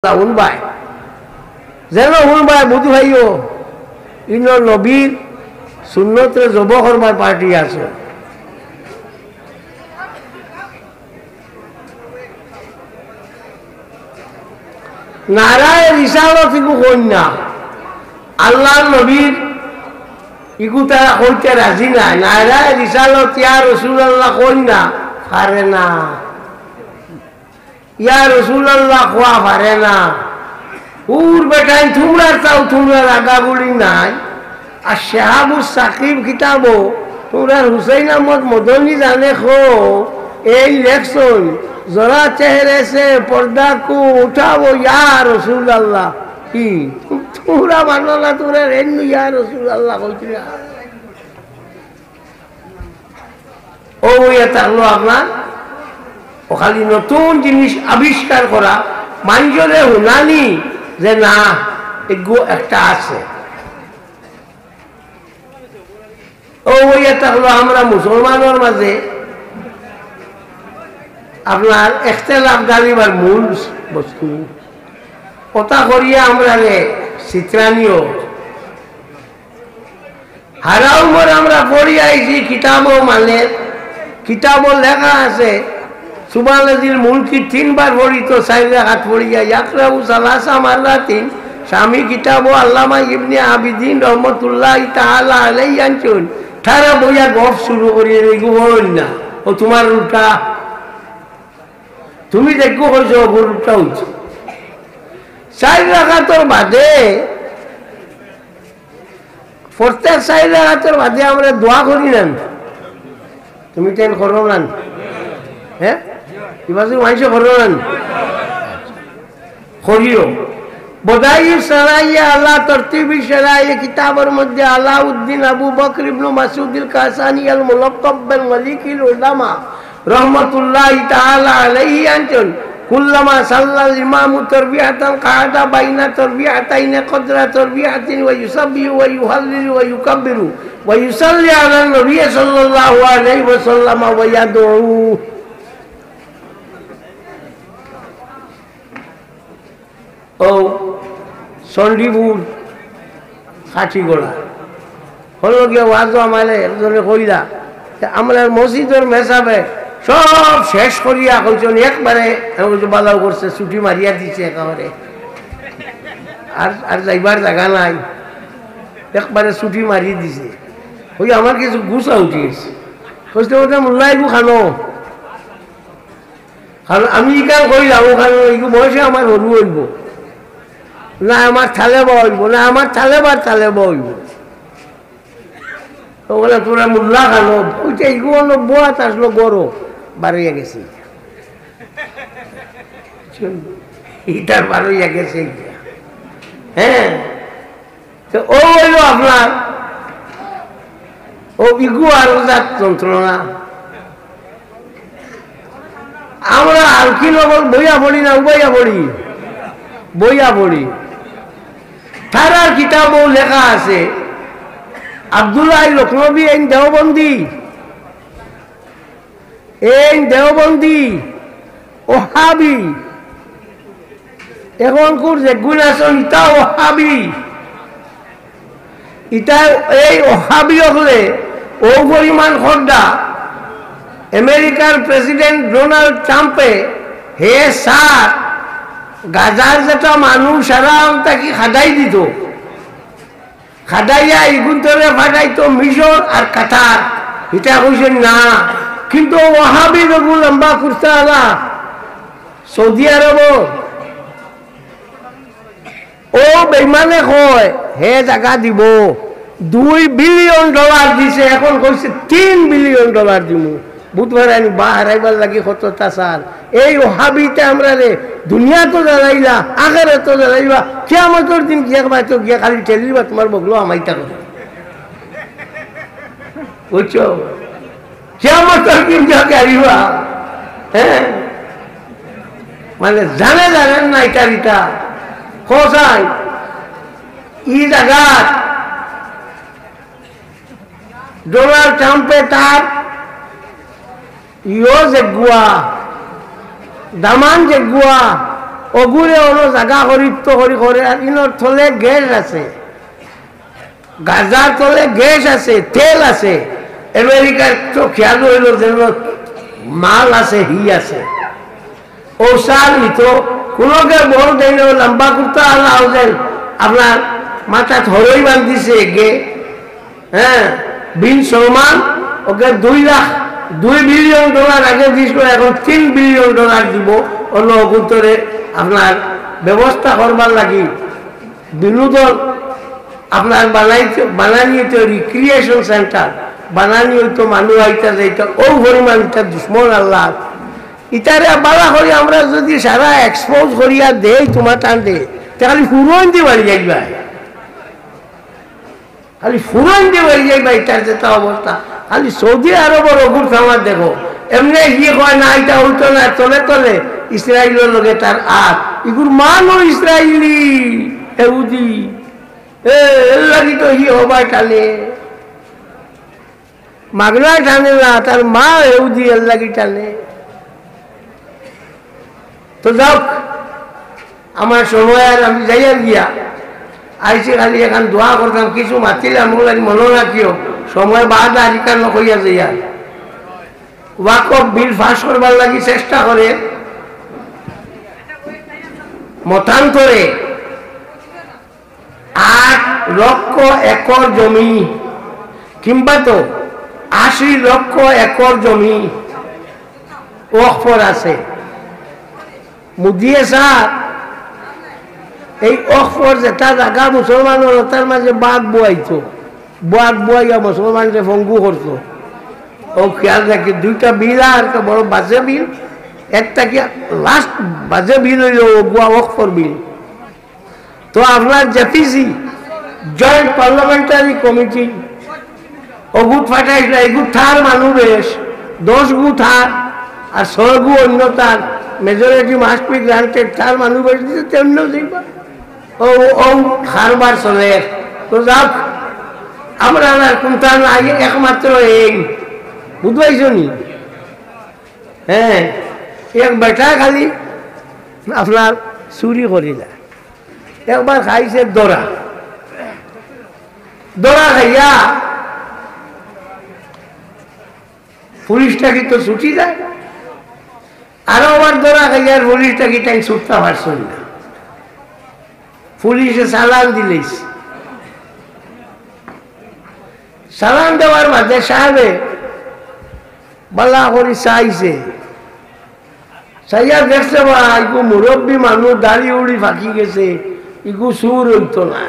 শুনবাই যেন শুনবাই বুধু ভাইও ইনর নবীর সুন্নতে জব করবার পার্টি আছে নারায় রিসালত ইকু কন্যা আল্লাহ নবীর ইকু তারা কইতে রাজি না নারায় রিসালত ইয়া রাসূলুল্লাহ কন্যা পারে না ইয়া রাসূলুল্লাহ খোয়া পারে না উর বেটাই তোমরা চাও তোমরা আগাগুলি নাই আর শাহাবুস সাকিব কিতাবো তোমরা হুসেন আহমদ মদনী জানে খো এই লেখছন जरा चेहरे से पर्दा को उठाओ या रसूल अल्लाह की पूरा मानो ना तुरे रेनु या रसूल अल्लाह কইছিলা ও এটা হলো আপনার ও খালি নতুন জিনিস আবিষ্কার করা মানুষের হুনানি যে না এগো একটা আছে ও এটা হলো আমরা মুসলমানের মাঝে আপনার ইখতিলাফ গালিবার মূল বস্তু কথা করিয়া আমরা চিত্রানিও হারাউমর আমরা পড়ি আইছি কিতাবও মানে কিতাবও লেখা আছে সুবহানাল্লাহিল মুলকি তিনবার পড়ি তো 4 রাকাত পড়িয়া ইয়াকরাউ সালাসা মাররাতিন স্বামী কিতাবও আল্লামা ইবনে আবিদিন রহমাতুল্লাহি তাআলা আলাইহি আনছুন তারা বইয়া গপ শুরু করিয়ে গই না ও তোমার উল্টা তুমি দেখো হয়েছ গরুটা হচ্ছে 4 রাকাতের বাদে প্রত্যেক 4 রাকাতের বাদে আমরা দোয়া করি না তুমি তেন করো না হ্যাঁ এবার মানুষ করো না করিও বদাই সরাইয়া আল্লাহ তরতিবি সরাইয়া কিতাবের মধ্যে আলাউদ্দিন আবু বকর ইবনে মাসউদুল কাসানি আল মুলাক্কাব বিল মালিকিল উলামা রহমতুল্লাহি তাআলা আলাইহি আনছুন কুল্লামা সাল্লাল ইমামু তারবিয়াতান কাদা বাইনা তারবিয়াতাইন কদরা তারবিয়াতিন ওয়া ইউসাব্বিহু ওয়া ইউহাল্লিলু ওয়া ইউকাব্বিরু ওয়া ইউসাল্লি আলা নবী সাল্লাল্লাহু আলাইহি ওয়া সাল্লাম ওয়া ইয়াদউ ও সন্ডিপুর কাঠিগোড়া হলো গিয়ে ওয়াজ আমালে একজনে কইলা আমরা মসজিদের মেসাবে সব শেষ করিয়া কইছেন একবারে বালাও করছে ছুটি মারিয়া দিছে একেবারে আর যাইবার জায়গা নাই একবারে ছুটি মারিয়ে দিছে ওই আমার কিছু গুছা উঠিয়েছে কইতে ওটা মোল্লাইবু খানো কারণ আমি ইকাল কইলাম ওখানে এইগু বয়সে আমার হরু হইব না আমার থালে বইব না আমার থালে বইব ওগুলা তোরা মোল্লা খানো ওইটা এইগুলো বোয়াত আসলো গরো বারোইয়া গেছে ইটার বারোইয়া গেছে হ্যাঁ তো ও হইল আপনার ও ইগু আর ওজাত যন্ত্রণা আমরা আলকি নগর বইয়া পড়ি না বইয়া পড়ি তারার কিতাবও লেখা আছে আব্দুল্লাহ লখনবী এই দেওবন্দি ওহাবি এখন কোর যে গুণ আছেন ইটা ওহাবি ইটা এই ওহাবি হলে ও পরিমাণ খর্দা আমেরিকার প্রেসিডেন্ট ডোনাল্ড ট্রাম্পে হে সার গাজার যেটা মানুষ সারা তাকে খাদাই দিত খাদাইয়া ইগুন্তরে ফাটাইতো মিশর আর কাতার এটা কইছেন না কিন্তু ওহাবি রবু লম্বা করতে আলা সৌদি আরব ও বেইমানে কয় হে জায়গা দিব $2 বিলিয়ন দিছে এখন কইছে $3 বিলিয়ন দিব বুধবার আনি বা হারাইবার লাগি কত তাসার এই ওহাবিতে আমরা রে দুনিয়া তো জ্বালাইলা আখেরে তো জ্বালাইবা কিয়ামতের দিন গিয়া তো গিয়া খালি ঠেলিবা তোমার বগলো আমাইতা করে বুঝছো কিয়ামতের দিন গিয়া গাড়িবা হ্যাঁ মানে জানেন না ইটা কোথায় ই জায়গা ডোনাল্ড ট্রাম্পে তার ইও যে গুয়া দামান যে গুয়া অগুরে অন্য জায়গা হরিত্ব হরি করে আর ইনর থলে গ্যাস আছে, গাজার তলে গ্যাস আছে, তেল আছে। আমেরিকার তো খেয়াল হইল যেন মাল আছে, হি আছে। ও সার নিত কোনোকে বড় দেয় না, লম্বা কুর্তা আল্লাহ দেন আপনার মাথা ধরই বান্ধিছে গে। হ্যাঁ, বিন সলমান ওকে 2 বিলিয়ন ডলার আগে দিয়েছিল, এখন $3 বিলিয়ন দিব অন্য অভ্যন্তরে আপনার ব্যবস্থা করবার লাগি। বিনোদন আপনার বানানি তো রিক্রিয়েশন সেন্টার বানানি হইতো, মানুষ আইতা যাইতো ও পরিমাণ ইটা দুশ্মন আল্লাহ। ইটারে বালা করি আমরা যদি সারা এক্সপোজ করিয়া দেই তোমার টান দে, খালি ফুরন দিয়ে বাড়ি যাইবা, খালি ফুরন দিয়ে বাড়ি যাইবা। ইটার যেটা অবস্থা, খালি সৌদি আরবের অগুর খামার দেখো, এমনি গিয়ে কয় না এটা হইতো না, তলে তলে ইসরায়েলের লগে তার আট ইগুর মানও ইসরায়েলি এহুদি এর লাগি তো হি হবাই টানে, মাগনা টানে না, তার মা এহুদি এর লাগি টানে। তো যাও, আমার সময় আর আমি যাইয়া গিয়া আইসি, খালি এখন দোয়া করতাম, কিছু মাতিলাম মনে রাখিও, সময় বাদ আর ইকান্ন কইয়া যাইয়া ওয়াকফ বিল পাস করবার লাগি চেষ্টা করে। মতান্তরে 8 লক্ষ একর জমি কিংবা তো 80 লক্ষ একর জমি ওয়াকফর আছে। মুদিয়ে সাহ এই ওয়াকফর যেটা জায়গা মুসলমানের তার মাঝে বাঘ বোয়াইতো, বাঘ বোয়াইয়া মুসলমানকে ভঙ্গু করতো। ও খেয়াল রাখি, 2টা বিল আর একটা বড় বাজে বিল, একটা কি লাস্ট বাজে বিল হইল ওয়াকফর বিল। তো আপনার জেপিসি জয়েন্ট পার্লামেন্টারি কমিটি অগুট ফাটাইছিল, এগুট থার মানুষ বেশ 10 গু থার আর 6 গু অন্য তার মেজরিটি মাস্ট বি গ্রান্টেড, থার মানুষ বেশ দিতে তেমনিও দেখবা ও ও খারবার চলে। তো যাক, আমরা কোনটা আগে একমাত্র এই বুঝবাইছ নি। হ্যাঁ, এক বেটা খালি আপনার চুরি করিলা, একবার খাইছে দরা খাইয়া পুলিশটা কি তো ছুটি যায়, আরো আবার দরা খাইয়া পুলিশটা কি তাই ছুটতে পারছেন না, পুলিশে চালান দিলেছে। চালান দেওয়ার মাঝে সাহেবে বালা করে চাইছে, চাইয়া দেখছে বা ইগু মুরব্বী মানুষ, দাড়ি উড়ি ফাঁকি গেছে, ইগু সুর হইতো না।